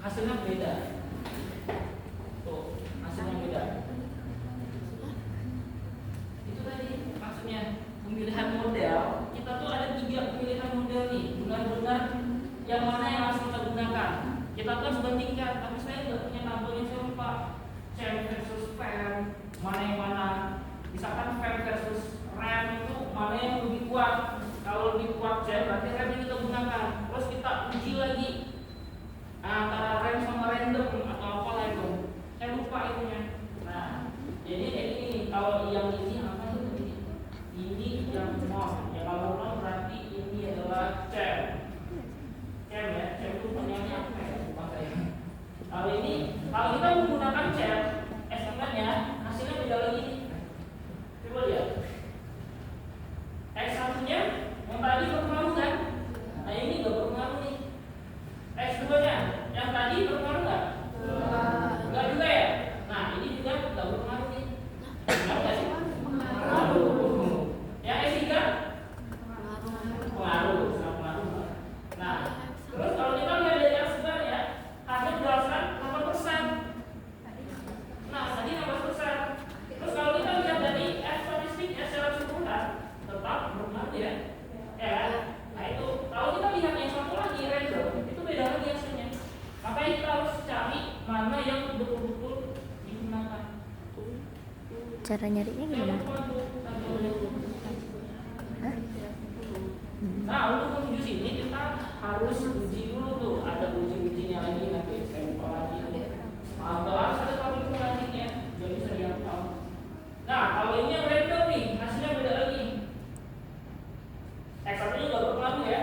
hasilnya beda. Tuh, hasilnya beda. Itu tadi maksudnya pemilihan model. Kita tuh ada 3 pemilihan model nih, benar-benar yang mana yang harus kita gunakan. Kita tuh harus bandingkan, tapi saya nggak punya tabelnya, saya lupa. CM versus FEM, mana yang mana. Misalkan FEM versus RAM itu mana yang lebih kuat. Kalau lebih kuat CM berarti RAM yang kita gunakan. Terus kita uji lagi antara RAM sama random atau apalah itu. Saya lupa itunya. Nah, jadi kayak gini. Kalau yang ini apa itu? Ini yang non. Ya kalau non berarti ini adalah CM. CM ya, CM itu penyanyi apa ya? Lupa saya. Kalau ini, kalau kita menggunakan CM, SMN-nya hasilnya beda lagi. Coba lihat. X1-nya yang tadi berpengaruh kan? Nah ini nggak berpengaruh nih. X2-nya yang tadi berpengaruh nggak? Nggak juga ya? Nah ini juga nggak berpengaruh nih. Kenapa nggak sih? Pengaruh. Yang S3? Pengaruh, sangat pengaruh. Nah, terus kalau kita lihat dari yang sebenarnya, hasil berdasarkan 8%. Nah, tadi 16%. Terus kalau kita lihat dari F statistiknya secara keseluruhan, tetap berpengaruh ya. Ya. Nah itu, kalau kita lihat yang satu lagi random, itu beda lagi hasilnya. Makanya kita harus cari mana yang betul-betul digunakan. Cara nyarinya gimana? Hah? Nah, untuk menuju sini kita harus uji dulu tuh. Ada uji-ujinya lagi nanti saya lupa lagi. Atau harus ada kalkulasinya, jadi bisa dihafal. Nah, kalau ini yang random nih, hasilnya beda lagi. X1 nya nggak berpengaruh ya.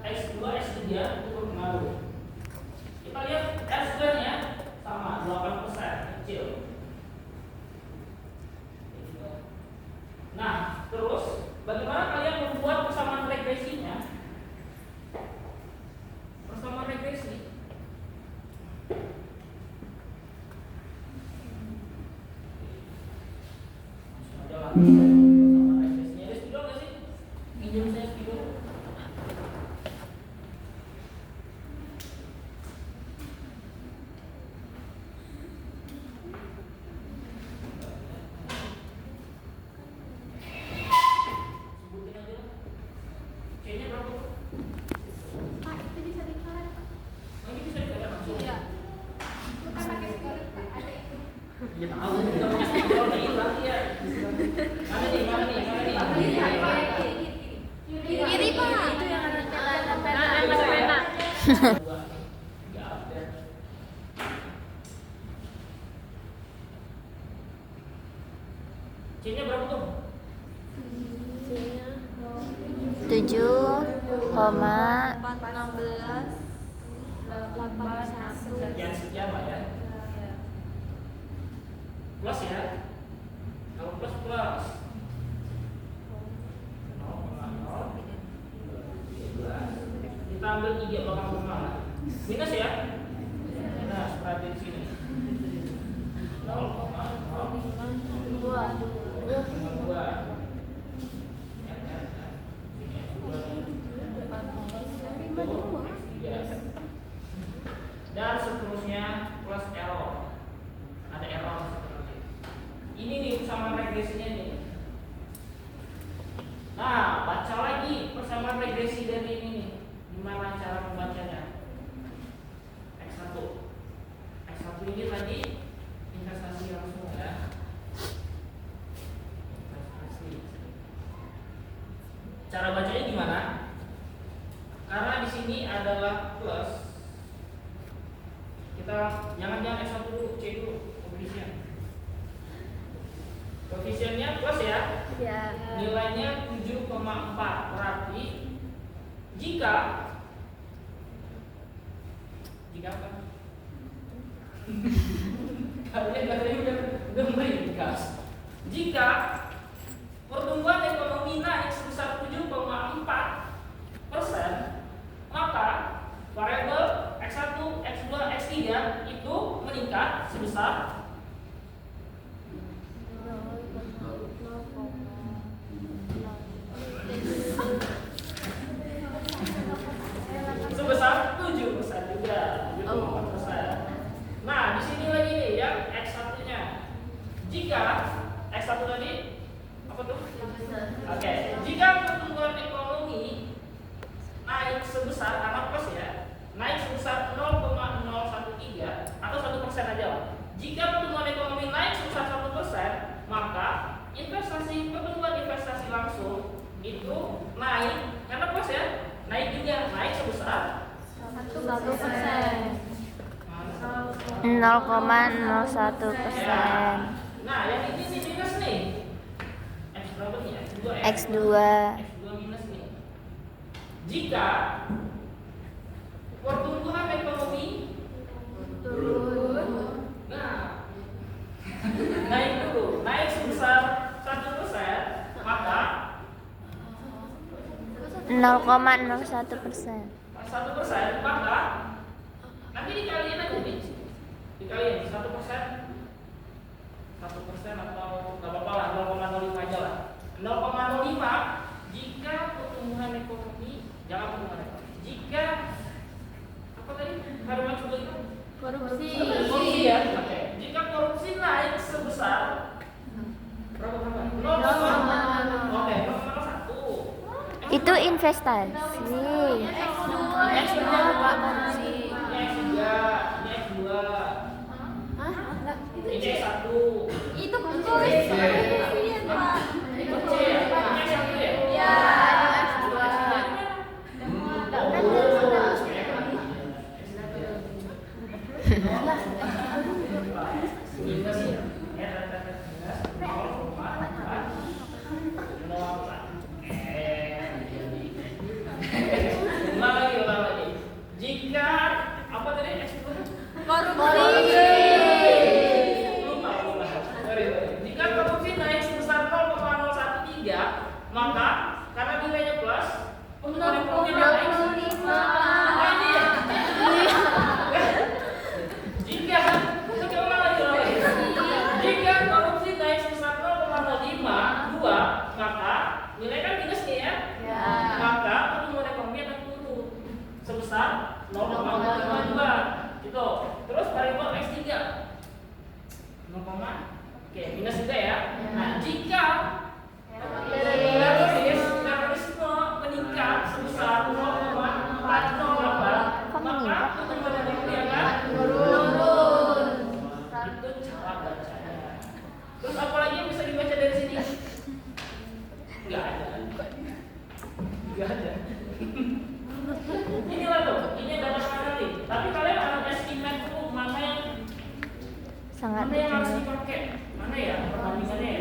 X2, X3 itu berpengaruh. Kita lihat S2 nya sama 8%, kecil. Nah, terus bagaimana kalian membuat persamaan regresinya? Persamaan regresi. Langsung aja langsung persamaan regresinya. Ada spidol nggak sih? Minjem saya spidol. C-nya berapa tuh? 7,81. Sekian sekian lah ya. Plus ya. Kalau plus plus. 0,0. Kita ambil 3 belakang koma. Minus ya. Minus berarti di sini. 0,02. Dan seterusnya plus error. Ada error seterusnya. Ini nih persamaan regresinya nih. Nah, baca lagi persamaan regresi dari ini nih. Gimana cara membacanya? X1. X1 ini tadi investasi langsung ya. Investasi. Cara bacanya gimana? Karena di sini adalah plus. Kita jangan X1 dulu, C dulu, koefisien. Koefisiennya plus ya. Ya. Nilainya 7,4. Berarti jika apa? Kalian udah meringkas. Jika pertumbuhan ekonomi naik sebesar 7,4%, maka variabel X1, X2, X3 itu meningkat sebesar sebesar 7% juga. 7,4%. 0,01%. Nah, yang ini nih minus nih. X berapa nih? X2. X2 minus nih. Jika pertumbuhan ekonomi nah naik dulu, naik sebesar 1%, maka 0,01%. 1%, maka nanti dikaliin aja nih, dikaliin 1%, 1% atau nggak apa-apa lah 0,05 aja lah. 0,05 jika pertumbuhan ekonomi, jangan pertumbuhan ekonomi. Jika apa tadi? Kalimat sebelum itu korupsi ya. Oke. Jika korupsi naik sebesar berapa? 0,1. Oke, 0,1. Itu investasi. X2 bukan korupsi. Ini X3, ini X2. Ini X1. Itu Itu C ya? Ini X1 ya? Ulang lagi. Jika apa tadi X2? Lupa. Jika korupsi naik sebesar 0,013, maka karena nilainya plus, pertumbuhan ekonomi naik. Oh, ini ya? Jika kita ulang lagi. Jika korupsi naik sebesar 0,052, maka nilai kan minus nih ya? Maka pertumbuhan ekonomi akan turun sebesar 0,052 gitu. Terus variabel X3 0, oke minus juga ya. Nah jika terorisme meningkat sebesar 0,408, maka pertumbuhan ekonomi akan turun. Itu cara bacanya. Terus apa lagi yang bisa dibaca dari sini? Nggak ada. Inilah tuh, ini data analitik. Tapi kalian harus estimate dulu mana yang Sangat harus dipakai, mana ya perbandingannya ya.